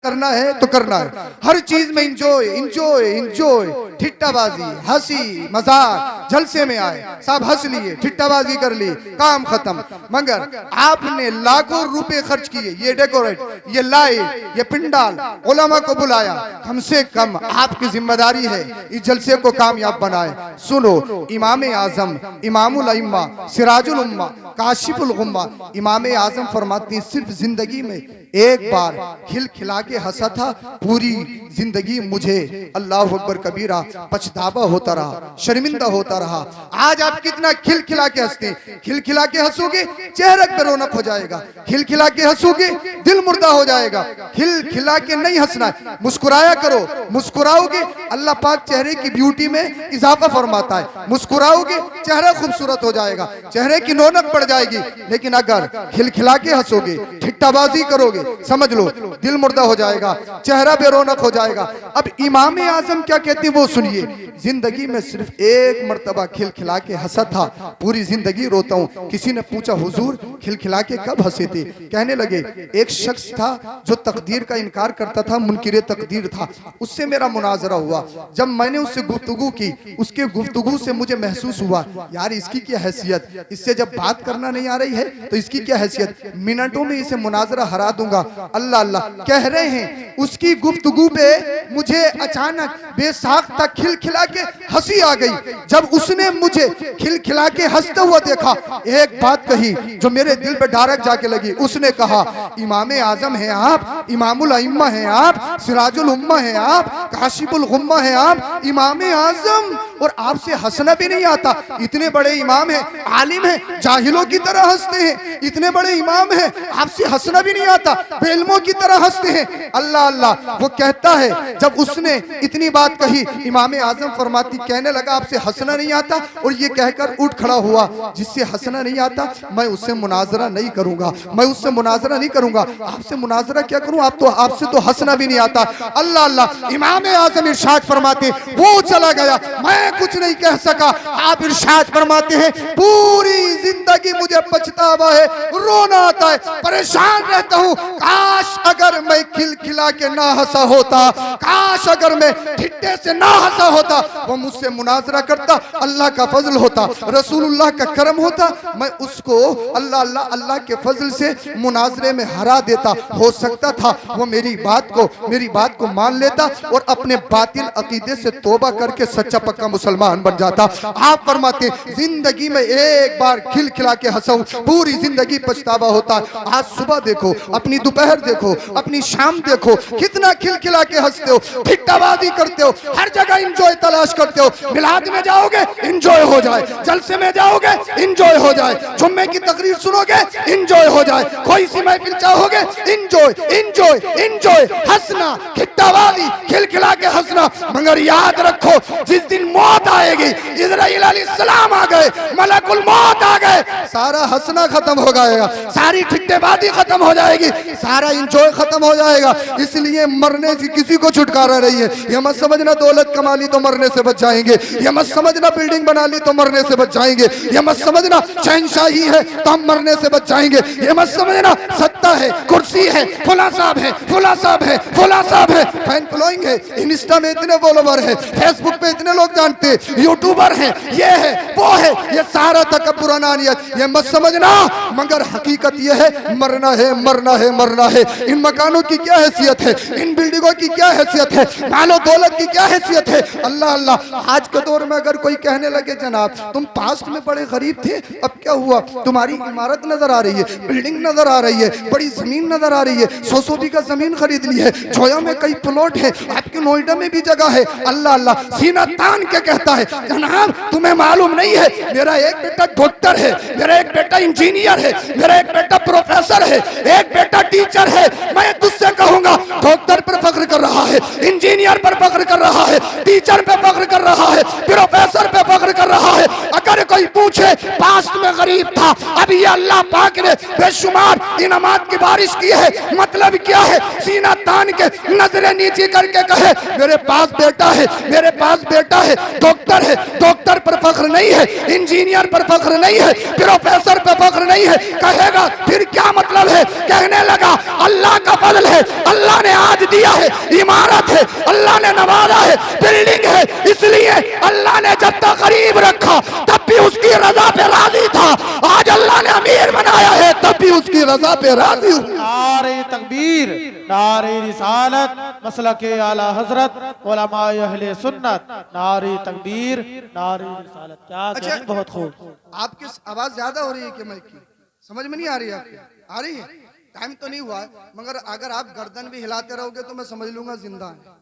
करना है तो करना है, हर चीज में इंजॉय इंजॉय इंजॉय, ठिट्टाबाजी, हंसी मजाक, जलसे में आए सब हंस लिए, ठिट्टाबाजी कर ली, काम खत्म। मगर आपने लाखों रुपए खर्च किए, ये डेकोरेट, ये लाइट, ये पिंडाल, उलमा को बुलाया, कम से कम आपकी जिम्मेदारी है इस जलसे को कामयाब बनाए। सुनो, इमाम आजम, इमामुल अइम्मा, सिराजुल उम्मा, काशिफुल गुम्मा, इमाम आजम फरमाते हैं सिर्फ जिंदगी में एक बार खिलखिला के हंसा था, पूरी जिंदगी मुझे अल्लाह अकबर कबीरा पछतावा होता रहा, शर्मिंदा होता रहा। आज आप कितना खिलखिला के हंसते हैं, खिलखिला के हंसोगे चेहरे पे रौनक हो जाएगा, खिलखिला के हंसोगे दिल मुर्दा हो जाएगा। खिलखिला के नहीं हंसना है, मुस्कुराया करो, मुस्कुराओगे अल्लाह पाक चेहरे की ब्यूटी में इजाफा फरमाता है, मुस्कुराओगे चेहरा खूबसूरत हो जाएगा, चेहरे की रौनक बढ़ जाएगी। लेकिन अगर खिलखिला के हंसोगे, ठिट्टाबाजी करोगे, समझ लो दिल मुर्दा हो जाएगा, चेहरा बेरौनक हो जाएगा। अब इमाम आजम क्या कहते हैं वो सुनिए, जिंदगी में सिर्फ एक मर्तबा खिलखिला के हंसा था, पूरी जिंदगी रोता हूं। किसी ने पूछा हुजूर खिलखिला के कब हंसे थे? कहने लगे एक शख्स था जो तकदीर का इनकार करता था, मुनकिर तकदीर था, उससे मेरा मुनाजरा हुआ। जब मैंने उससे गुफ्तगू की, उसके गुफ्तगू से मुझे महसूस हुआ यार इसकी क्या हैसियत, इससे जब बात करना नहीं आ रही है तो इसकी क्या हैसियत, मिनटों में इसे मुनाजरा हरा दूंगा। अल्लाह अल्लाह कह रहे हैं, उसकी गुफ्तगू पे मुझे अचानक बेसाख्ता खिलखिला के हंसी आ गई। जब उसने मुझे खिलखिला के हंसते हुआ देखा, एक बात कही जो मेरे दिल पे डायरेक्ट जाके लगी। उसने कहा इमाम आजम हैं आप, इमामुल अइम्मा हैं आप, सिराजुल उम्मा हैं आप, काशिफुल गुम्मा हैं आप, इमाम आजम, और आपसे हंसना भी नहीं आता। इतने बड़े इमाम हैं, आलिम हैं, जाहिलों की तरह हंसते हैं, इतने बड़े इमाम हैं, आपसे हंसना भी नहीं आता, बेइल्मों की तरह हंसते हैं। अल्लाह अल्लाह वो कहता है, जब उसने इतनी बात कही, इमाम आजम फरमाती कहने लगा आपसे हंसना नहीं आता, और ये कहकर उठ खड़ा हुआ, जिससे हंसना नहीं आता मैं उससे मुनाजरा नहीं करूंगा, मैं उससे मुनाजरा नहीं करूंगा। आपसे मुनाजरा क्या करूं, आप तो आपसे तो हंसना भी नहीं आता। अल्लाह अल्लाह इमाम आजम इरशाद फरमाते वो चला गया, मैं कुछ नहीं कह सका। आप इरशाद फरमाते हैं पूरी जिंदगी मुझे पछतावा है, रोना आता है, परेशान रहता हूं, काश अगर मैं खिलखिला के ना हंसा होता, काश अगर मैं ठिट्टे से ना हंसा होता, वो मुझसे मुनाजरा करता, अल्लाह का फजल होता, रसूलुल्लाह का करम होता, मैं उसको अल्लाह अल्लाह अल्लाह के फजल से मुनाजरे में हरा देता। हो सकता था वो मेरी बात को मान लेता और अपने बातिल अकीदे से तौबा करके सच्चा पक्का मुसलमान बन जाता। आप फरमाते जिंदगी में एक बार खिलखिला के हंसाऊं, पूरी जिंदगी पछतावा होता। आज सुबह देखो, अपनी दोपहर देखो, अपनी शाम देखो, कितना खिलखिला के हंसते हो, ठिट्टाबाजी करते हो, हर जगह इंजॉय तलाश करते हो। मिलाद में जाओगे इंजॉय हो जाए, जलसे में जाओगे इंजॉय हो जाए, जुम्मे की तकरीर सुनोगे इंजॉय हो जाए, कोई सी महफिल चाहोगे इंजॉय इंजॉय इंजॉय, हंसना, ठिट्टाबाजी, खिलखिला के हंसना। मगर याद रखो जिस दिन मौत आएगी, इजराइल अलैहिस्सलाम आ गए, मलकुल मौत आ गए, सारा हंसना खत्म हो जाएगा, सारी ठिट्टेबाजी खत्म हो जाएगी, सारा इंजॉय खत्म हो जाएगा। इसलिए मरने से किसी को छुटकारा नहीं है। ये मत समझना दौलत कमा ली तो मरने से बच जाएंगे, ये मत समझना बिल्डिंग बना ली तो मरने से बच जाएंगे, ये मत समझना शहंशाही है तो हम मरने से बच जाएंगे, ये मत समझना सत्ता है, कुर्सी है, फुला साहब है, फुला साहब है, फुला साहब है, फैन फॉलोइंग है, इंस्टा में इतने फॉलोवर है, फेसबुक पे इतने लोग जानते हैं, यूट्यूबर है, ये है वो है, ये सारा तकब्बुर अनानियत, ये मत समझना। मगर हकीकत ये है मरना है, मरना है, मरना है। इन मकानों की क्या हैसियत है, इन बिल्डिंगों की क्या हैसियत है, मालो दौलत की क्या हैसियत है। अल्लाह अल्लाह आज के दौर में अगर कोई कहने लगे जनाब तुम पास्ट में बड़े गरीब थे, अब क्या हुआ, तुम्हारी इमारत नजर आ रही है, बिल्डिंग नजर आ रही है, बड़ी जमीन नजर आ रही है, 100 बीघा जमीन खरीद ली है, जोया में कई प्लॉट है, आपके नोएडा में भी जगह है। अल्लाह अल्लाह सीना तान के कहता है जनाब तुम्हें मालूम नहीं है, मेरा एक बेटा डॉक्टर है, मेरा एक बेटा इंजीनियर है, मेरा एक बेटा प्रोफेसर है, एक बेटा टीचर है। मैं तुझसे कहूंगा डॉक्टर पर फख्र फख्र कर रहा है, इंजीनियर पर फख्र कर रहा है, टीचर पे फख्र कर रहा है, प्रोफेसर पे फख्र कर रहा है। अगर कोई पूछे पास्ट में गरीब था, अब ये अल्लाह पाक ने बेशुमार इनामात की बारिश की है, मतलब क्या है? सीना तान के नजरें नीचे करके कहे मेरे पास बेटा है, मेरे पास बेटा है, डॉक्टर है, डॉक्टर पर फख्र नहीं है, इंजीनियर पर फख्र नहीं है, प्रोफेसर पर फख्र नहीं है, कहेगा फिर क्या मतलब है? कहने लगा अल्लाह का फजल है, अल्लाह ने आज दिया है, इमारत है, अल्लाह ने नवाजा है, बिल्डिंग है, इसलिए अल्लाह ने जब तक गरीब रखा तब भी उसकी रजा पे राजी था, आज अल्लाह ने अमीर बनाया है तब भी उसकी रजा पे राजी हूं। नारे तकबीर, नारे रिसालत, मसलके आला हजरत, उलमाए अहले सुन्नत, नारे तकबीर, नारे रिसालत। क्या अच्छा, बहुत खूब। आपकी आवाज ज्यादा हो रही है कि माइक की? समझ में नहीं आ रही है आपकी? आ रही है? टाइम तो नहीं हुआ है, मगर अगर आप गर्दन भी हिलाते रहोगे तो मैं समझ लूंगा जिंदा है।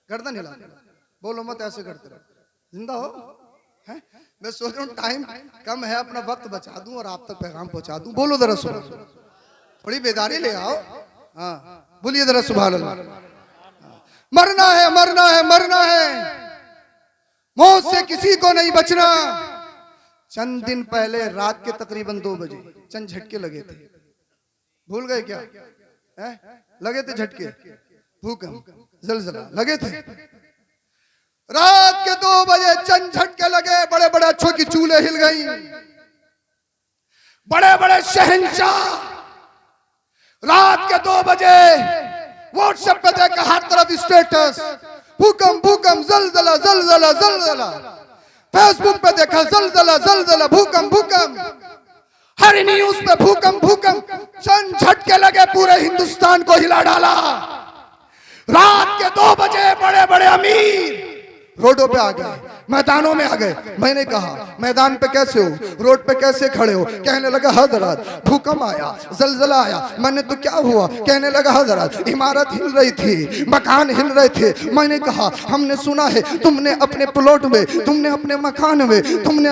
गर्दन हिलाते रहो, बोलो मत ऐसे करते रहो, जिंदा हो है? मैं सोच रहा हूँ टाइम कम है, अपना वक्त बचा दूं और आप तक पैगाम पहुंचा दूं। बोलो जरा सुबह, थोड़ी बेदारी ले आओ। हाँ बोलिए जरा सुभान अल्लाह। मरना है, मरना है, मरना है, मौत से किसी को नहीं बचना। चंद दिन पहले रात के तकरीबन 2 बजे चंद झटके लगे थे, भूल गए क्या? है? लगे थे झटके, भूकंप, जलजला लगे थे। रात के 2 बजे चंद झटके लगे, बड़े बड़े अच्छों की चूल्हे हिल गई, बड़े बड़े शहंशाह रात के 2 बजे व्हाट्सएप पे देखा हर तरफ स्टेटस, भूकंप भूकंप, जलजला जलजला जलजला। फेसबुक पे देखा जलजला जलजला, भूकंप भूकंप, हर न्यूज पे भूकंप भूकंप। चंद झटके लगे, पूरे हिंदुस्तान को हिला डाला। रात के 2 बजे बड़े बड़े अमीर रोडों पे आ गए, मैदानों में आ गए। मैंने कहा मैदान पे कैसे हो, रोड पे कैसे खड़े हो? कहने लगा हजरत भूकंप आया, जलजला आया। मैंने तो क्या हुआ? कहने लगा हजरत इमारत हिल रही थी, मकान हिल रहे थे। मैंने कहा हमने सुना है तुमने अपने प्लॉट में, तुमने अपने मकान में, तुमने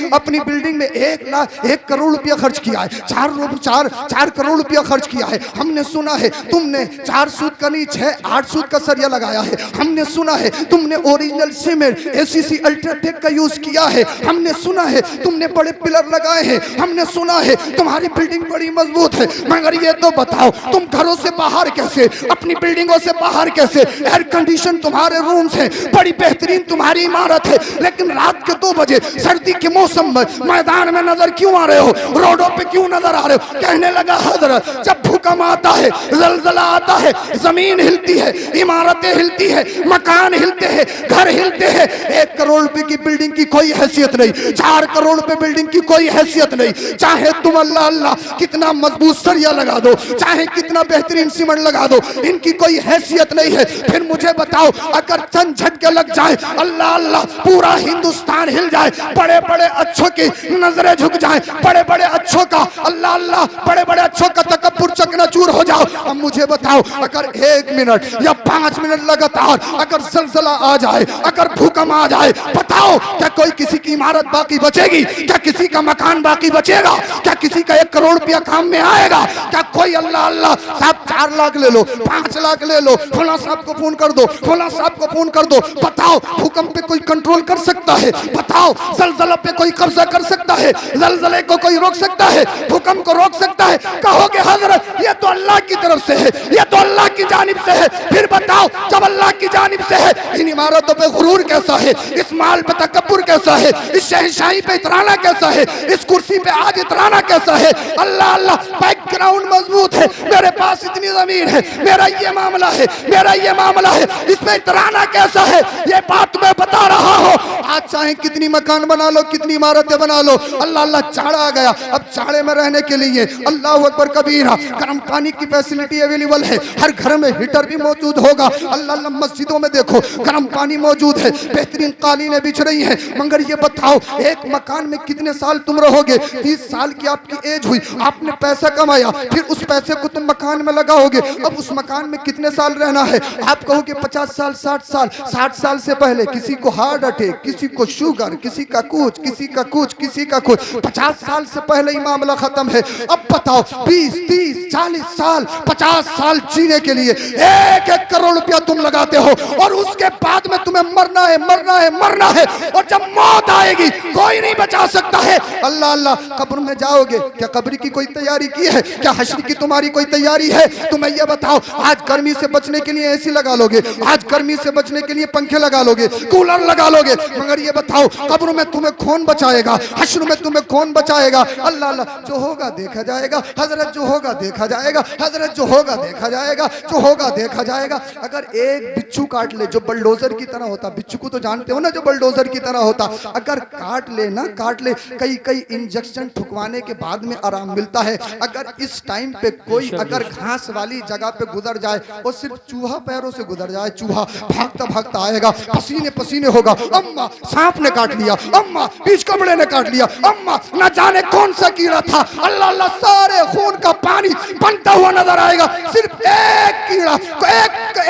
अपनी बिल्डिंग में 1 करोड़ रुपया खर्च किया है, 4 करोड़ रुपया खर्च किया है। हमने सुना है तुमने 4 सूत का नहीं 6-8 सूत का सरिया लगाया है। हमने सुना है तुमने ओरिजिनल सीमेंट एसीसी अल्ट्राटेक का यूज किया है। हमने सुना है तुमने बड़े पिलर लगाए हैं। हमने सुना है तुम्हारी बिल्डिंग बड़ी मजबूत है। मगर ये तो बताओ तुम घरों से बाहर कैसे, अपनी बिल्डिंगों से बाहर कैसे? एयर कंडीशन तुम्हारे रूम्स हैं, बड़ी बेहतरीन तुम्हारी इमारत है, लेकिन रात के 2 बजे सर्दी के मौसम में मैदान में नजर क्यों आ रहे हो, रोडों पे क्यों नजर आ रहे हो? कहने लगा हजरत जब भूकंप आता है, जलजला आता है, जमीन हिलती है, इमारतें हिलती है, मकान हिलते हैं, घर हिलते हैं। 1 करोड़ रुपए की बिल्डिंग की कोई हैसियत नहीं, 4 करोड़ रुपए बिल्डिंग की कोई हैसियत नहीं। चाहे तुम अल्लाह अल्लाह कितना मजबूत सरिया लगा दो, चाहे कितना बेहतरीन सीमेंट लगा दो, इनकी कोई हैसियत नहीं है। फिर मुझे बताओ अगर चंद झटके लग जाए, अल्लाह अल्लाह पूरा हिंदुस्तान हिल जाए, बड़े बड़े अच्छों की नजरें झुक जाए, बड़े बड़े अच्छों का अल्लाह अल्लाह बड़े बड़े अच्छों का तकब्बुर चकनाचूर हो जाओ। अब मुझे बताओ अगर 1 मिनट या 5 मिनट लगातार अगर जलजला आ जाए, अगर भूकंप आ जाए, बताओ क्या कोई किसी की इमारत बाकी बचेगी? क्या किसी का मकान बाकी बचेगा? क्या किसी का 1 करोड़ रुपया काम में आएगा? क्या कोई अल्लाह अल्लाह साहब 4 लाख ले लो, 5 लाख ले लो, फला साहब को फोन कर दो, फला साहब को फोन कर दो। बताओ भूकंप पे कोई कंट्रोल कर सकता है? बताओ जलजला पे कोई कब्जा कर सकता है? जलजले को कोई रोक सकता है? भूकंप को रोक सकता है? कहोगे हजरत ये तो अल्लाह की तरफ से है, ये तो अल्लाह की जानिब से है। फिर बताओ जब अल्लाह की जानिब से है, इन इमारतों पे गुरूर कैसा है, इस माल पे तकब्बुर कैसा है, इस शहंशाही पे इतराना कैसा है, इस कुर्सी पे आज इतराना कैसा है? अल्लाह अल्लाह बैकग्राउंड मजबूत है, मेरे पास इतनी जमीन है, मेरा ये मामला है, मेरा ये मामला है, इस पे इतराना कैसा है? ये बात मैं बता रहा हूँ। आज चाहे कितनी मकान बना लो, कितनी इमारतें बना लो, अल्लाह अल्लाह चाड़ा आ गया। अब चाड़े में रहने के लिए अल्लाह अकबर कबीरा गर्म पानी की फैसिलिटी अवेलेबल है, हर घर में हीटर भी मौजूद होगा। अल्लाह अल्लाह मस्जिदों में देखो गर्म पानी मौजूद है, बेहतरीन कालीनें बिछ रही हैं। मगर ये बताओ एक मकान में कितने साल तुम रहोगे? 30 साल की आपकी एज हुई, आपने पैसा कमाया, फिर उस पैसे को तुम मकान में लगाओगे। अब उस मकान में कितने साल रहना है? आप कहोगे 50 साल, 60 साल। 60 साल से पहले किसी को हार्ट अटैक, किसी को शुगर, किसी का कुछ, किसी का कुछ, किसी का कुछ। 50 साल से पहले ही मामला खत्म है। अब बताओ 20, 30, 40 साल, 50 साल जीने के लिए 1-1 करोड़ रुपया तुम लगाते हो, और उसके बाद में तुम्हें मरना है, मरना है, मरना है, और जब मौत आएगी कोई नहीं बचा सकता है। अल्लाह अल्लाह, कब्र में जाओगे, क्या कब्र की कोई तैयारी की है? क्या हश्र की तुम्हारी कोई तैयारी है? तुम्हें यह बताओ, आज गर्मी से बचने के लिए एसी लगा लोगे, आज गर्मी से बचने के लिए पंखे लगा लोगे, कूलर लगा लोगे, मगर ये बताओ कब्र में तुम्हें कौन बचाएगा? हश्र में तुम्हें कौन बचाएगा? अल्लाह अल्लाह, जो होगा देखा जाएगा हजरत, जो होगा देखा जाएगा हजरत, जो होगा देखा जाएगा, जो होगा देखा जाएगा। अगर एक बिच्छू काट ले जो बलडोजर की तरह होता, बिच्छू को तो जानते हो ना, जो बलडोजर की तरह होता, अगर काट ले ना, काट ले, कई कई इंजेक्शन ठुकवाने के बाद में आराम मिलता है। अगर इस टाइम पे कोई अगर घास वाली जगह पे गुजर जाए और सिर्फ चूहा पैरों से गुजर जाए, चूहा भागता भागता आएगा, पसीने पसीने होगा, अम्मा सांप ने काट लिया, अम्मा बीच कमरे ने काट लिया, अम्मा न जाने कौन सा कीड़ा था, अल्लाह अल्लाह, सारे खून का पानी बनता हुआ नजर आएगा। सिर्फ एक कीड़ा,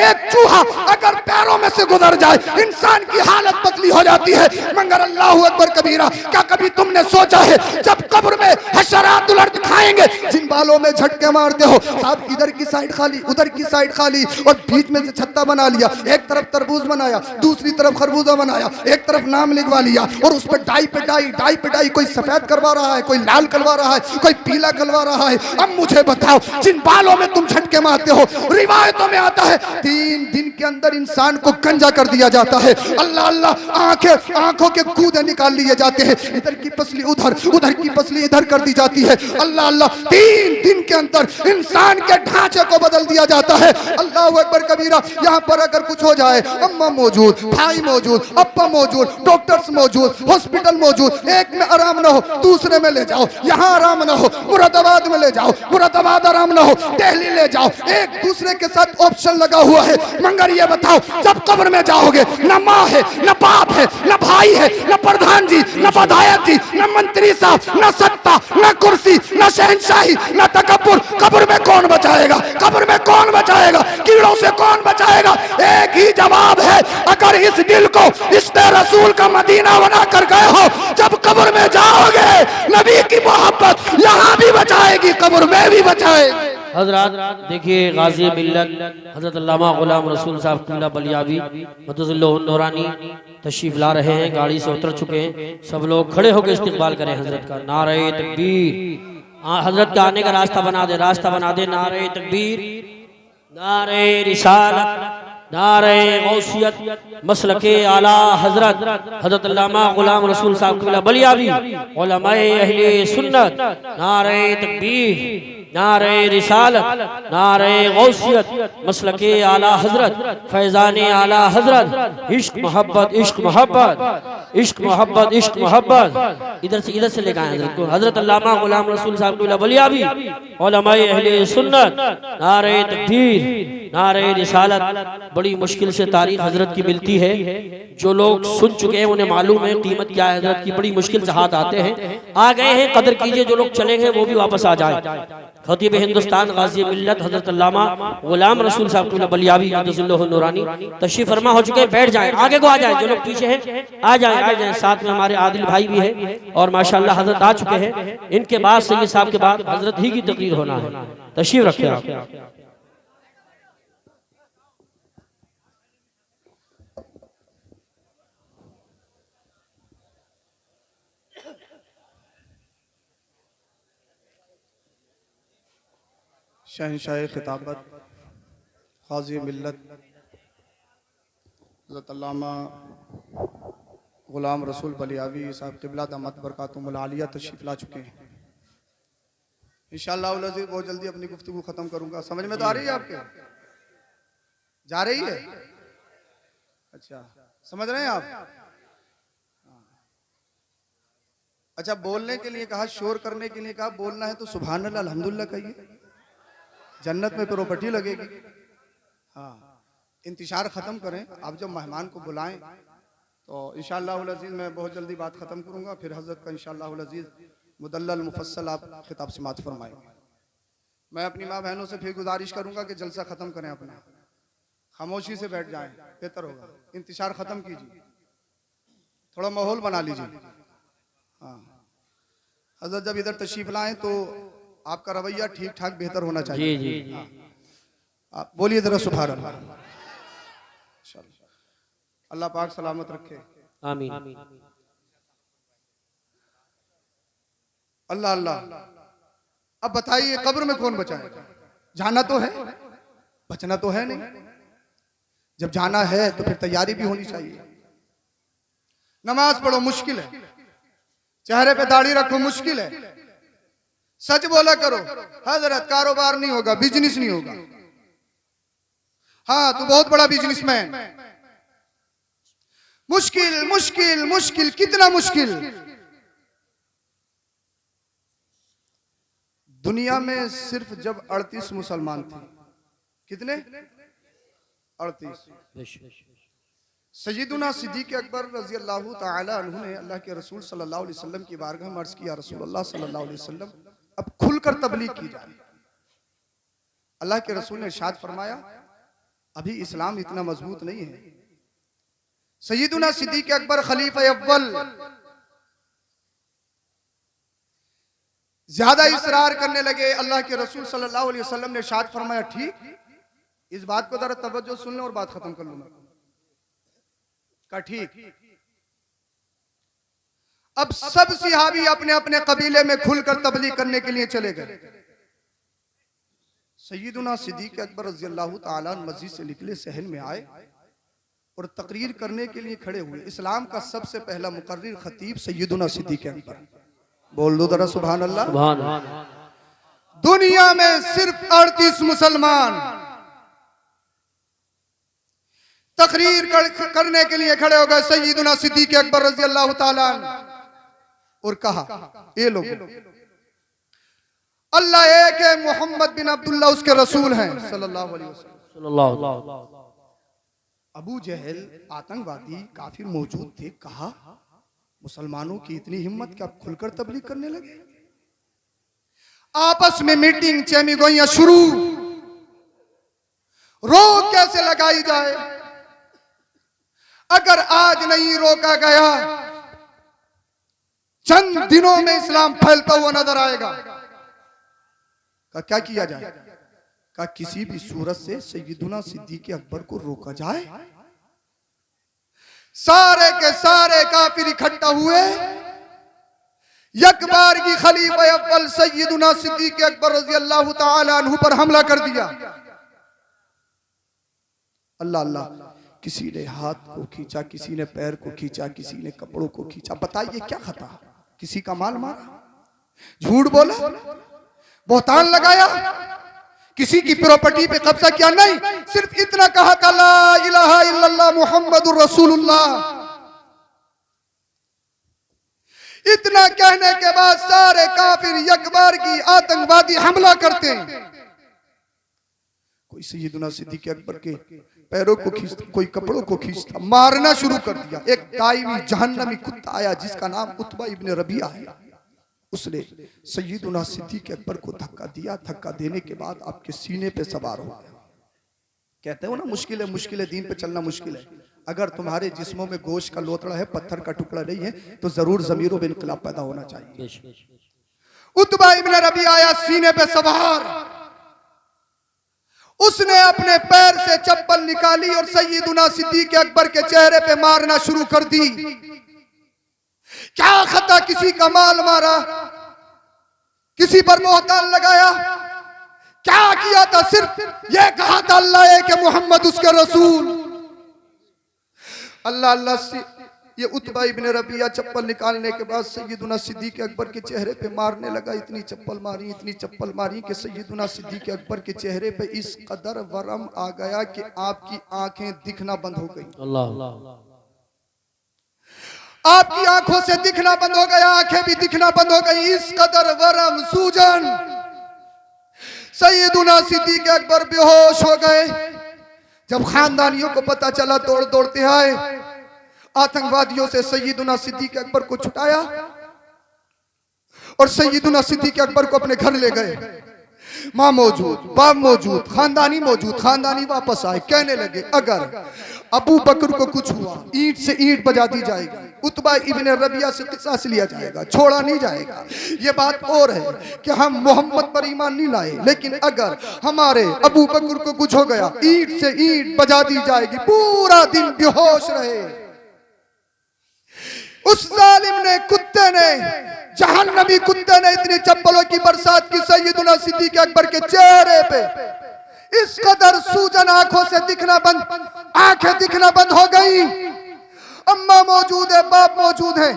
एक चूहा अगर पैरों में से गुजर जाए, इंसान की हालत बदली हो जाती है। मगर अल्लाहु अकबर कबीरा, क्या कभी तुमने सोचा है जब कब्र में हशरात उलट खाएंगे, जिन बालों में झटके मारते हो, साहब इधर की साइड खाली, उधर की साइड खाली, और बीच में से छत्ता बना लिया, एक तरफ तरबूज बनाया, दूसरी तरफ खरबूजा बनाया, एक तरफ नाम लिखवा लिया, और उस पर डाई पे डाई, डाई पे डाई, कोई सफेद करवा रहा है, कोई लाल करवा रहा है, कोई पीला करवा रहा है। अब मुझे बताओ, जिन बालों में तुम झटके मारते हो, रिवायतों में आता है 3 दिन के अंदर इंसान को गंजा कर दिया जाता है। अल्लाह अल्लाह, आंखों के कूदे निकाल लिए जाते हैं, इधर की पसली उधर, उधर की पसली इधर कर दी जाती है। अल्लाह अल्लाह, 3 दिन के अंदर इंसान के ढांचे को बदल दिया जाता है। अल्लाह अकबर कबीरा, यहाँ पर अगर कुछ हो जाए, अम्मा मौजूद, भाई मौजूद, अप्पा मौजूद, डॉक्टर्स मौजूद, हॉस्पिटल मौजूद, एक में आराम ना हो दूसरे में ले जाओ, यहाँ आराम ना हो मुरादाबाद में ले जाओ, मुरादाबाद आराम ना हो दिल्ली ले जाओ, एक दूसरे के साथ ऑप्शन लगा हुआ है। मगर ये बताओ, जब कब्र में जाओगे, न माँ है, न बाप है, न भाई है, न प्रधान जी, न विधायक जी, न मंत्री साहब, न सत्ता, न कुर्सी, न शहनशाही, न तकब्बुर, कब्र में कौन बचाएगा? कब्र में कौन बचाएगा? कीड़ों से कौन बचाएगा? एक ही जवाब है, अगर इस दिल को इश्क़ रसूल का मदीना बना कर गए हो, जब कब्र में जाओगे, नबी की मोहब्बत यहाँ भी बचाएगी, कब्र में भी बचाएगी। हजरत देखिए, गाजी मिल्लत हजरत अल्लामा गुलाम रसूल साहब किबला बलियावी मददुल्लाह नूरानी तशरीफ ला रहे हैं, गाड़ी से उतर चुके हैं। सब लोग खड़े होकर इस्तकबाल करें हजरत का। नारे तकबीर, हजरत का आने का रास्ता बना दे, रास्ता बना दे। नारे तकबीर, नारे रिसालत, नारे गौसियत, मसलके आला हजरत हजरत अल्लामा गुलाम रसूल साहब किबला बलियावी, उलमाए अहले सुन्नत। नारे तकबीर, नारे रिसालत, नारे गौसियत, मसलके आला हजरत, फैजाने आला हजरत। इश्क मोहब्बत, इश्क मोहब्बत, इश्क मोहब्बत, इश्क मोहब्बत। इधर से लेकर आए हजरत को। हजरत अल्लामा गुलाम रसूल साहब किबला बलियावी, उलमाए अहले सुन्नत। नारे तकबीर, नारे रिसालत। बड़ी मुश्किल से तारीख हजरत की मिलती है। जो लोग सुन चुके हैं उन्हें मालूम है कीमत क्या है हजरत की। बड़ी मुश्किल से हाथ आते हैं, आ गए हैं, कदर कीजिए। जो लोग चले गए वो भी वापस आ जाए। खतीब हिंदुस्तान गाजी मिल्लत हजरत अल्लामा गुलाम रसूल साहब किबला बलियावी मददुल्लाह नूरानी तशरीफ फरमा हो चुके हैं। बैठ जाएं, आगे को आ जाएं। जो लोग पीछे हैं आ जाएं, आ जाएं। साथ में हमारे आदिल भाई भी है और माशाअल्लाह हजरत आ चुके हैं। इनके बाद सैयद साहब के बाद हजरत ही की तकरीर होना है। तशरीफ रखें आप। शहनशाह खिताबत ग़ाज़ी मिल्लत हज़रत अल्लामा ग़ुलाम रसूल बलियावी साहब क़िबला दामत बरकातुहुल आलिया तशरीफ़ ला चुके हैं। इंशाअल्लाह अज़ीज़ बहुत जल्दी अपनी गुफ्तगू ख़त्म करूँगा। समझ में तो आ रही है आपके? जा रही है? अच्छा, समझ रहे हैं आप? अच्छा, बोलने के लिए कहा, शोर करने के लिए कहा, बोलना है तो सुभान अल्लाह अल्हम्दुलिल्लाह कहिए, जन्नत में प्रॉपर्टी लगेगी। हाँ, इंतशार ख़त्म करें। आप जब मेहमान को बुलाएं तो इंशाअल्लाह अज़ीज़ मैं बहुत जल्दी बात ख़त्म करूँगा। फिर हज़रत का इंशाअल्लाह अज़ीज़ मुदल्लल मुफस्सल आप खिताब समात फरमाएंगे। मैं अपनी माँ बहनों से फिर गुजारिश करूँगा कि जलसा ख़त्म करें, अपना खामोशी से बैठ जाएं, बेहतर होगा। इंतशार ख़त्म कीजिए। थोड़ा माहौल बना लीजिए। हाँ, हजरत जब इधर तशरीफ लाएं तो आपका रवैया ठीक ठाक बेहतर होना चाहिए। जी जी हाँ। आप बोलिए जरा सुभान अल्लाह। अल्लाह पाक सलामत रखे। आमीन। अल्लाह अल्लाह। अब बताइए कब्र में कौन बचाएगा? जाना तो है, बचना तो है नहीं। जब जाना है तो फिर तैयारी भी होनी चाहिए। नमाज पढ़ो मुश्किल है, चेहरे पे दाढ़ी रखो मुश्किल है, सच बोला करो। हजरत कारोबार नहीं होगा, बिजनेस नहीं होगा। हाँ तू बहुत बड़ा बिजनेसमैन। मुश्किल मुश्किल मुश्किल, कितना मुश्किल। दुनिया में सिर्फ जब 38 मुसलमान थे, कितने? 38। सय्यदुना सिद्दीक़ अकबर रज़ी अल्लाह ताला अन्हु ने अल्लाह के रसूल सल्लल्लाहु अलैहि वसल्लम की बारगाह में अर्ज़ किया, रसूलुल्लाह सल्लल्लाहु अलैहि वसल्लम अब खुलकर तबलीग की जाए। अल्लाह के रसूल ने इरशाद फरमाया अभी इस्लाम इतना मजबूत नहीं है। सय्यदुना सिद्दीक़ अकबर खलीफा अव्वल ज्यादा इसरार करने लगे। अल्लाह के रसूल सल्लल्लाहु अलैहि वसल्लम ने इरशाद फरमाया ठीक, इस बात को जरा तवज्जो सुन लो और बात खत्म कर लूंगा। का ठीक। अब सब सिहाबी अपने अपने कबीले में खुलकर तबलीग करने के लिए चले गए। सय्यदुना सिद्दीक़ अकबर रज़ी अल्लाह ताला अन्हु मस्जिद से निकले, सहन में आए और तकरीर करने के लिए खड़े हुए। इस्लाम का सबसे पहला मुकर्रिर खतीब सय्यदुना सिद्दीक़ अकबर। बोल दो जरा सुभान अल्लाह। सुभान अल्लाह। दुनिया में सिर्फ 38 मुसलमान तकरीर करने के लिए खड़े हो गए। सय्यदुना सिद्दीक़ अकबर रज़ी अल्लाह ताला और कहा ये लोग अल्लाह एक है, मोहम्मद बिन अब्दुल्लाह उसके रसूल हैं सल्लल्लाहु अलैहि वसल्लम। अबू जहल आतंकवादी काफिर मौजूद थे। कहा मुसलमानों की इतनी हिम्मत कि आप खुलकर तबलीग करने लगे। आपस में मीटिंग चेमीगोइयां शुरू, रोक कैसे लगाई जाए। अगर आज नहीं रोका गया चंद दिनों में इस्लाम फैलता हुआ नजर आएगा। का क्या किया जाए? का किसी भी सूरत से सय्यदुना सिद्दीक़ अकबर को रोका जाए। सारे के सारे काफिर इकट्ठा हुए, यकबार की खलीफा अव्वल सय्यदुना सिद्दीक़ अकबर रज़ी अल्लाह ताला अन्हु पर हमला कर दिया। अल्लाह अल्लाह, किसी ने हाथ को खींचा, किसी ने पैर को खींचा, किसी ने कपड़ों को खींचा। बताइए क्या खता? किसी का माल मारा, झूठ बोला, बोहतान लगाया, किसी की प्रॉपर्टी पे कब्जा किया? नहीं, सिर्फ इतना कहा था ला इलाहा इल्लल्लाह मुहम्मदुर रसूलुल्लाह। इतना कहने के बाद सारे काफिर यकबार की आतंकवादी हमला करते हैं। कोई सय्यदुना सिद्दीक़ अकबर के पैरों को खींचता, कोई कपड़ों को खींचता, मारना शुरू कर दिया। एक दाइमी जहन्नमी कुत्ता आया जिसका नाम उत्बा इब्न रबिया है। उसने सय्यदुना सिद्दीक़ अकबर को धक्का दिया। धक्का देने के बाद आपके सीने पे सवार हो गया। कहते हो ना मुश्किल है, मुश्किल है, दीन पे चलना मुश्किल है। अगर तुम्हारे जिस्मों में गोश्त का लोथड़ा है, पत्थर का टुकड़ा नहीं है, तो जरूर ज़मीरों में इनकलाब पैदा होना चाहिए। उत्बा इब्न रबिया आया सीने पे सवार। उसने अपने पैर से चप्पल निकाली और सय्यदुना सिद्दीक़ अकबर के चेहरे पे मारना शुरू कर दी। क्या खता? किसी का माल मारा, किसी पर बोहतान लगाया। क्या किया था? सिर्फ ये कहा था अल्लाह के मोहम्मद उसके रसूल। अल्लाह अल्लाह से ये उत्बा इब्न रबिया चप्पल निकालने के बाद सय्यदुना सिद्दीक़ अकबर के चेहरे पे मारने लगा। इतनी चप्पल मारी, इतनी चप्पल मारी कि सय्यदुना सिद्दीक़ अकबर के चेहरे पे इस कदर वरम आ गया कि आपकी आंखें दिखना बंद हो गई। अल्लाह, आपकी आंखों से दिखना बंद हो गया, आंखें भी दिखना बंद हो गई। इस कदर वरम सूजन, सय्यदुना सिद्दीक़ अकबर बेहोश हो गए। जब खानदानियों को पता चला, दौड़ दौड़ते आए, आतंकवादियों से सय्यदुना सिद्दीक़ अकबर को छुटाया और सय्यदुना सिद्दीक़ अकबर को अपने घर ले गए। माँ मौजूद, बाप मौजूद, खानदानी मौजूद। खानदानी वापस आए, कहने लगे अगर अबू बकर को कुछ हुआ ईंट से ईंट बजा दी जाएगी। उतबा इब्न रबिया से किसास लिया जाएगा, छोड़ा नहीं जाएगा। ये बात और है कि हम मोहम्मद पर ईमान नहीं लाए, लेकिन अगर हमारे अबू बकर को कुछ हो गया, ईंट से ईंट बजा दी जाएगी, पूरा दिन बेहोश रहे। उस जालिम ने, कुत्ते ने, जहन्नमी कुत्ते ने इतनी चप्पलों की बरसात की सैयदुना सिद्दीक अकबर के चेहरे पे, इस कदर सूजन आंखों से दिखना बंद, आंखें दिखना बंद हो गई। अम्मा मौजूद है, बाप मौजूद है,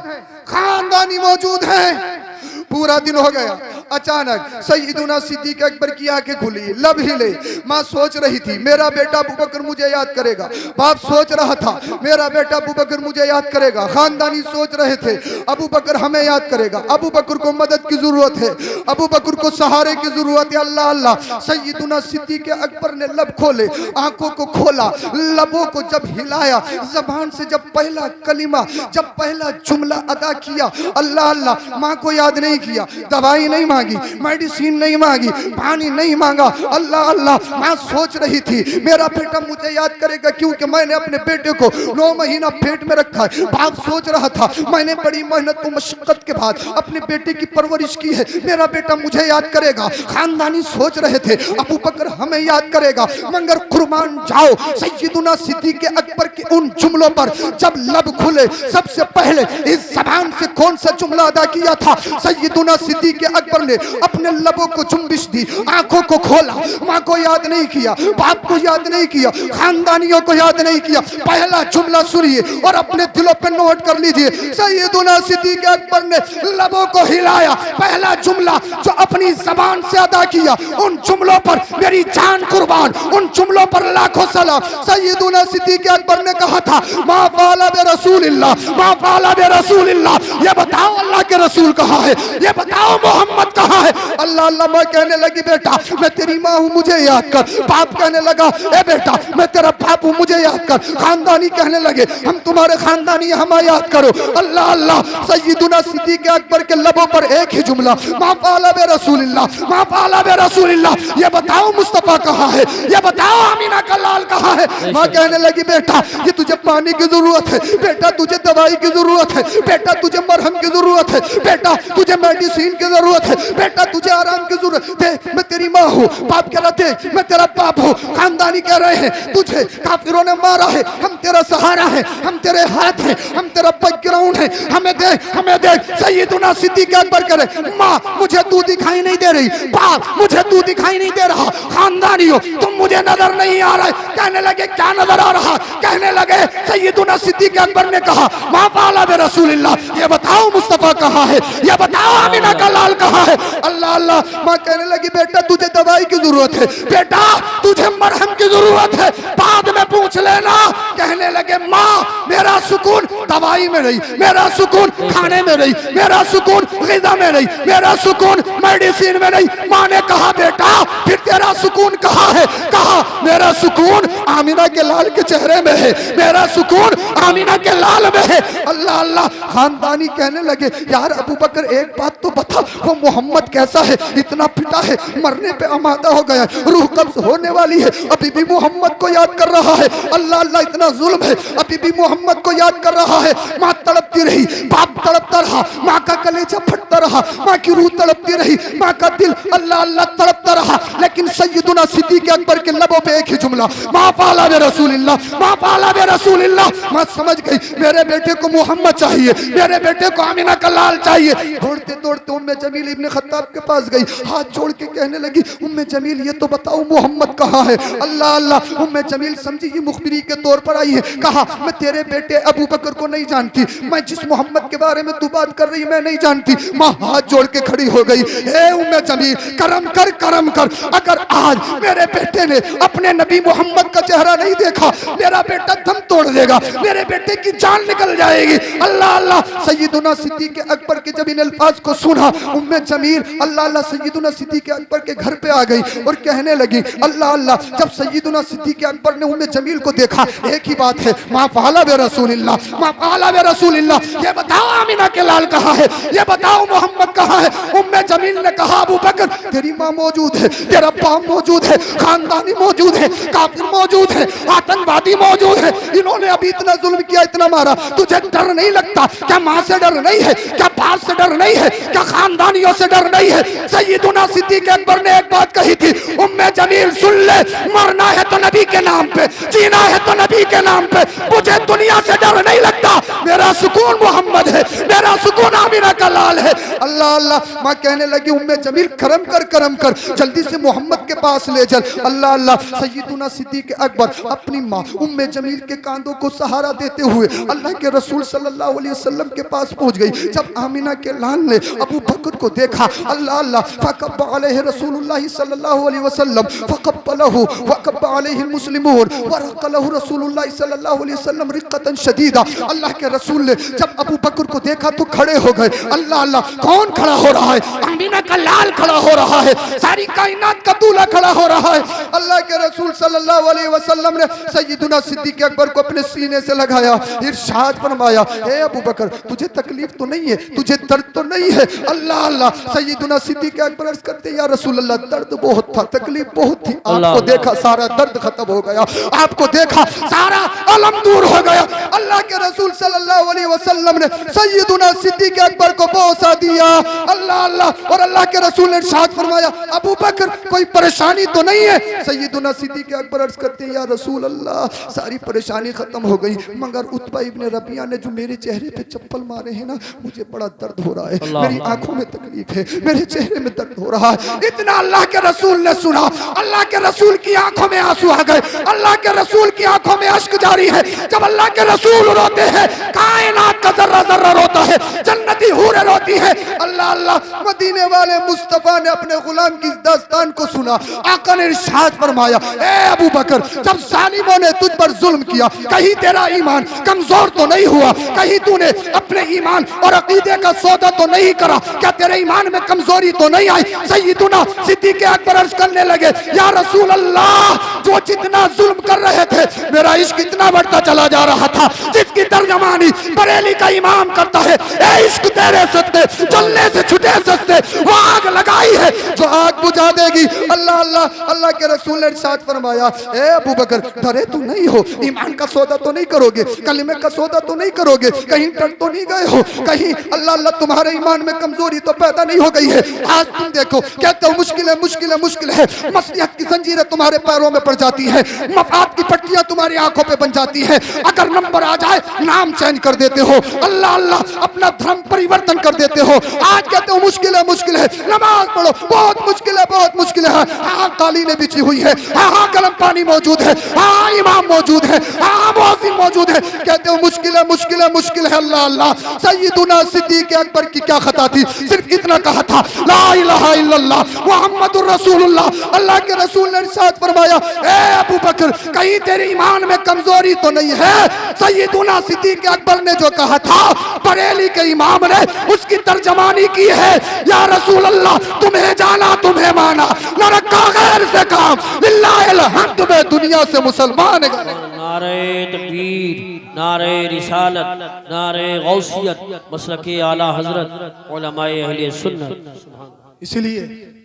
खानदानी मौजूद है, पूरा दिन हो गया। अचानक सैयदुना सिद्दीक अकबर की आंखें खुली, लब हिले। माँ सोच रही थी मेरा बेटा अबू बकर मुझे याद करेगा, बाप सोच रहा था मेरा बेटा अबू बकर मुझे याद करेगा, खानदानी सोच रहे थे अबू बकर हमें याद करेगा, अबू बकर को मदद की जरूरत है, अबू बकर को सहारे की जरूरत है। अल्लाह अल्लाह, सैयदुना सिद्दीक अकबर ने लब खोले, आंखों को खोला, लबों को जब हिलाया, जबान से जब पहला कलिमा, जब पहला जुमला अदा किया, अल्लाह अल्लाह, माँ को याद नहीं किया, दवाई नहीं मांगी, मेडिसिन नहीं मांगी, पानी नहीं मांगा। अल्लाह अल्लाह, माँ सोच रही थी मेरा बेटा मुझे याद करेगा क्योंकि मैंने अपने बेटे को 9 महीना पेट में रखा है। बाप सोच रहा था मैंने बड़ी मेहनत और मशक्कत के बाद अपने बेटे की परवरिश की है, मेरा बेटा मुझे याद करेगा। खानदानी सोच रहे थे अबू बकर हमें याद करेगा। मगर कुर्बान जाओ, सैयदुना सिद्दीक अकबर के उन जुमलों पर जब लब खुले, सबसे पहले इस जबान से कौन सा जुमला अदा किया था? सैयदुना सिद्दीक अकबर ने अपने लबों को जुम्बिश दी, आंखों को खोला, माँ को याद नहीं किया, बाप को याद नहीं किया, खानदानियों को याद नहीं किया। पहला जुमला सुनिए और अपने दिलों पे नोट कर लीजिए। सैयदुना सिद्दीक अकबर ने लबों को हिलाया, पहला जुमला जो अपनी जबान से अदा किया, उन जुमलों पर मेरी जान कुर्बान, उन जुमलों पर लाखों सलाम। सैयदुना सिद्दीक अकबर ने कहा था मा फाला बे रसूलिल्लाह, मा फाला बे रसूलिल्लाह, ये बताओ अल्लाह के रसूल कहाँ है, ये बताओ मोहम्मद कहाँ है? अल्लाह अल्लाह, मैं कहने लगी बेटा मैं तेरी माँ हूँ मुझे याद कर। बाप कहने लगा ए बेटा मैं तेरा बाप हूँ मुझे याद कर। खानदानी कहने लगे हम तुम्हारे खानदानी, हमें याद करो। अल्लाह अल्लाह, सैयदुना सिद्दीक अकबर के लबों पर एक ही जुमला, मा फाला बे रसूलिल्लाह, मा फाला बे रसूलिल्लाह, ये बताओ मुस्तफा कहाँ है, ये बताओ अमीना का लाल कहाँ है? माँ कहने लगी बेटा ये तुझे पानी की जरूरत है, बेटा तुझे दवाई की जरूरत है, बेटा तुझे मरहम की जरूरत है, बेटा तुझे मेडिसिन की जरूरत है, बेटा तुझे आराम की जरूरत है। मैं तेरी माँ हूँ। बाप कह रहे थे मैं तेरा बाप हूँ। खानदानी कह रहे हैं तुझे काफिरों ने मारा है, हम तेरा सहारा है, हम तेरे हाथ हैं, हम तेरा बैकग्राउंड है, हमें दे, हमें दे। सैयदुना सिद्दीक अकबर कह रहे माँ मुझे तू दिखाई नहीं दे रही, बाप मुझे तू दिखाई नहीं दे रहा, खानदानियों तुम मुझे नजर नहीं आ रहा। कहने लगे क्या नजर आ रहा? कहने लगे सैयदुना सिद्दीक अकबर ने कहा मा फाला बे रसूलिल्लाह, ये बताओ मुस्तफा कहाँ है, ये बताओ अमीना का लाल कहाँ है? अल्लाह अल्लाह, माँ कहने लगी बेटा तुझे दवाई की जरूरत है, बेटा तुझे मरहम की जरूरत है, बाद में पूछ लेना। कहने लगे माँ मेरा सुकून दवाई में नहीं, मेरा सुकून खाने में नहीं, मेरा सुकून ग़िज़ा में नहीं, मेरा सुकून मेडिसिन में नहीं। माँ ने कहा बेटा फिर तेरा सुकून कहाँ है? कहा मेरा सुकून आमीना के लाल के चेहरे में है, मेरा सुकून आमीना के लाल में है। अल्लाह अल्लाह, खानदानी कहने लगे यार अबू बकर एक बात तो बता, वो मोहम्मद कैसा है? इतना पिटा है, मरने पे आमादा हो गया, रूह कब्ज होने वाली है, अभी भी मोहम्मद को याद कर रहा है। अल्लाह अल्लाह, इतना जुल्म है, अभी भी मोहम्मद को याद कर रहा है। माँ तड़पती रही, बाप तड़पता रहा, माँ का कलेजा फटता रहा, माँ की रूह तड़पती रही, माँ का दिल अल्लाह अल्लाह तड़पता रहा। लेकिन सैयदुना सिद्दीक अकबर के लबों पे एक ही जुमला, मा फाला बे रसूलिल्लाह, मा फाला बे रसूलिल्लाह। मैं समझ गई मेरे बेटे को मोहम्मद चाहिए, मेरे बेटे को आमीना का लाल चाहिए। दौड़ते दौड़ते उम्मे जमील इब्ने खत्ताब के पास गई, हाथ जोड़ के कहने लगी उम्मे जमील ये तो बताओ मोहम्मद कहाँ है? अल्लाह अल्लाह, उम्मे जमील समझी ये मुखबिरी के तौर पर आई है। कहा मैं तेरे बेटे अबू बकर को नहीं जानती, मैं जिस मोहम्मद के बारे में तू बात कर रही मैं नहीं जानती। माँ हाथ जोड़ के खड़ी हो गई, ए उम्मे जमील करम कर, करम कर। अगर आज मेरे बेटे ने अपने नबी मोहम्मद का चेहरा नहीं देखा, मेरा बेटा दम तोड़ देगा, मेरे बेटे की जान निकल जाएगी। अल्लाह अल्लाह, सैयदुना सिद्दीक अकबर के जब इन अल्फाज को सुना उम्मे जमील अल्लाह अल्लाह सैयदुना सिद्दीक अकबर के घर पे आ गई और कहने लगी अल्लाह अल्लाह। जब सैयदुना सिद्दीक अकबर ने उम्मे जमील को देखा, एक एक ही बात है, मा फ़अला बि रसूलिल्लाह, मा फ़अला बि रसूलिल्लाह। ये बताओ आमिना के लाल कहाँ है, ये बताओ मोहम्मद कहाँ है। उम्मे जमील ने कहा अबू बकर तेरी माँ मौजूद है, तेरा बाप मौजूद है, खानदानी मौजूद है, काफिर मौजूद है, आतंकवादी मौजूद है, इन्होंने अभी इतना जुल्म किया, इतना मारा, तुझे डर नहीं लगता? क्या माँ से डर नहीं है? क्या बाप से डर नहीं है? क्या खानदानियों से डर नहीं है? सैयदुना सिद्दीक़ अकबर ने एक बात कही थी, उम्मे जमील सुन ले, मरना है तो नबी के नाम पे, जीना है तो नबी के नाम पे, मुझे दुनिया से डर नहीं लगता, मेरा सुकून मोहम्मद है, मेरा सुकून आमिना का लाल है। अल्लाह अल्लाह। माँ कहने लगी उम्मे जमील करम कर, जल्दी से मोहम्मद के पास ले चल। अल्लाह अल्लाह। सैयदुना सिद्दीक़ अकबर अपनी माँ उम्मे जमील के कांधों को सहारा देते हुए अल्लाह के रसूल सल्लल्लाहु अलैहि वसल्लम के पास पहुंच गई। जब आमिना के लाल ने अबू बकर को देखा, अल्लाह अल्लाह, फकब्ब अलैहि रसूलुल्लाह सल्लल्लाहु अलैहि वसल्लम फकब्बलहु वकब्ब अलैहि मुस्लिमून वरक़लहु रसूलुल्लाह सल्लल्लाहु अलैहि वसल्लम रिक़तन शदीदा। अल्लाह के रसूल ने जब अबू बकर को देखा तो खड़े हो गए। अल्लाह अल्लाह। कौन खड़ा हो रहा है? आमिना का लाल खड़ा हो रहा है, सारी कायनात का दूल्हा खड़ा हो रहा है। अल्लाह के रसूल सल्लल्लाहु अलैहि वसल्लम ने सैयदुना सिद्दीक़ अकबर को अपने सीने से लगाया, इरशाद फरमाया, ए अबू बकर तुझे तकलीफ तो नहीं है, तुझे दर्द तो नहीं है? अल्लाह अल्लाह। सैयदुना सिद्दीक़ अकबर अर्ज़ करते या रसूल अल्लाह, दर्द बहुत था, तकलीफ बहुत थी, आपको देखा सारा दर्द खत्म हो गया, आपको देखा सारा अलम दूर हो गया। अल्लाह के रसूल सल्लल्लाहु अलैहि वसल्लम ने सैयदुना सिद्दीक़ अकबर को बोसा दिया। अल्लाह अल्लाह। और अल्लाह के रसूल ने इरशाद फरमाया, अबू बकर कोई परेशानी तो नहीं है? सैयदुना सिद्दीक़ अकबर अर्ज़ करते हैं या रसूल अल्लाह, सारी परेशानी खत्म हो गई, मगर उतबा इब्न रबिया ने जो मेरे चेहरे पे चप्पल मारे हैं ना, मुझे बड़ा दर्द हो रहा है, मेरी आंखों में तकलीफ है, मेरे चेहरे में दर्द हो रहा है। इतना अल्लाह के रसूल ने सुना, अल्लाह के रसूल की आंखों में आंसू आ गए, अल्लाह के रसूल की आंखों में अश्क जारी है। जब अल्लाह के रसूल रोते हैं, कायनात का जर्रा जर्रा रोता है, जन्नती हूरें रोती है। अल्लाह अल्लाह। मदीने वाले मुस्तफा ने अपने गुलाम की दास्तान को सुना। आका ने इरशाद फरमाया, ए अबू बकर, जब जालिमों ने तुझ पर जुल्म किया, कहीं तेरा ईमान कमजोर तो नहीं हुआ? कहीं तूने अपने ईमान और अकीदे का सौदा तो नहीं करा? क्या तेरे ईमान में कमजोरी तो नहीं आई? सैयदुना सिद्दीक़ अकबर अर्ज़ करने लगे, या रसूल अल्लाह, जो जितना जुल्म कर रहे थे, मेरा इश्क इतना बढ़ता चला जा रहा था, जिसकी तर्जमानी बरेली का इमाम करता है, ए इश्क तेरे सस्ते, जलने से छुटे सस्ते, वो आग लगाई है जो आग बुझा देगी। अल्लाह अल्लाह। अल्लाह के रसूल ने इरशाद फरमाया, ए अबू बकर, डरे तो नहीं हो? ईमान का सौदा तो नहीं करोगे? कलिमे का सौदा तो नहीं करोगे? कहीं डर तो नहीं गए हो? कहीं अल्लाह अल्लाह तुम्हारे ईमान में कमजोरी तो पैदा नहीं हो गई है? आज तुम देखो, कहते हो मुश्किल है, मुश्किल है, मुश्किल है, मसलियत की जंजीरें तुम्हारे पैरों में पड़ जाती है, मफाद की पट्टियां तुम्हारी आंखों पे बन जाती है, अगर नंबर आ जाए नाम चेंज कर देते हो, अल्लाह अल्लाह, अपना धर्म परिवर्तन कर देते हो। आज कहते हो मुश्किल है, मुश्किल है, नमाज पढ़ो, बहुत मुश्किल है, बहुत मुश्किल है। हाँ कालीनें बिछी हुई है, हाँ गरम पानी मौजूद है, हाँ इमाम मौजूद है, हाँ मुअज्जिन मौजूद है, कहते हो मुश्किल है, मुश्किल है, मुश्किल है। अल्लाह अल्लाह। सैयदुना सिद्दीक़ अकबर की क्या खता थी? सिर्फ इतना कहा था, ला इलाहा इल्लल्लाह मुहम्मदुर रसूलुल्लाह। अल्लाह के रसूल ने इरशाद फरमाया, ए अबू बकर, कहीं तेरे ईमान में कमजोरी तो नहीं है? सैयदुना सिद्दीक़ अकबर ने जो कहा था, बरेली के इमाम ने उसकी तर्जमानी की है, या रसूल अल्लाह, तुम्हें जाना तुम्हें माना, न रखा गैर से काम, लिल्लाहिल हम्द में दुनिया से मुसलमान गए। नारे तकबीर, नारे रिसालत, नारे गौसियत, मसलके आला हजरत उलमाए अहले सुन्नत। इसलिए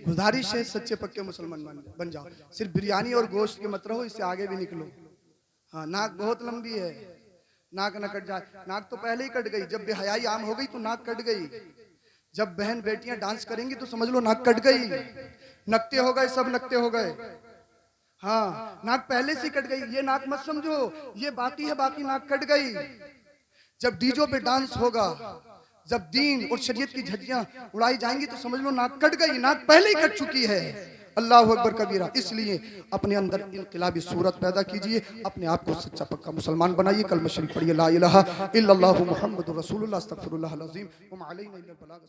गुजारिश है, सच्चे पक्के मुसलमान बन जाओ। सिर्फ बिरयानी और गोश्त के मत रहो, इससे आगे भी निकलो। हाँ, नाक बहुत लंबी है, नाक न कट जाए। नाक तो पहले ही कट गई, जब बेहयाई आम हो गई तो नाक कट गई। जब बहन बेटियां डांस करेंगी तो समझ लो नाक कट गई। नकते हो गए, सब नकते हो गए। हाँ, नाक पहले से कट गई, ये नाक मत समझो, ये बाकी है, बाकी नाक कट गई। जब डीजो पे डांस होगा, जब दीन और शरीयत की झज्जियां उड़ाई जाएंगी तो समझ लो नाक कट गई, नाक पहले ही कट चुकी है। अल्लाह अकबर कबीरा। इसलिए अपने अंदर इनकलाबी सूरत पैदा कीजिए, अपने आप को सच्चा पक्का मुसलमान बनाइए। कलमा शरीफ पढ़िए, ला इलाहा इल्लल्लाहु मुहम्मदुर रसूलुल्लाह, अस्तगफिरुल्लाह अल अज़ीम व मा अलैना इल्लल बलाग।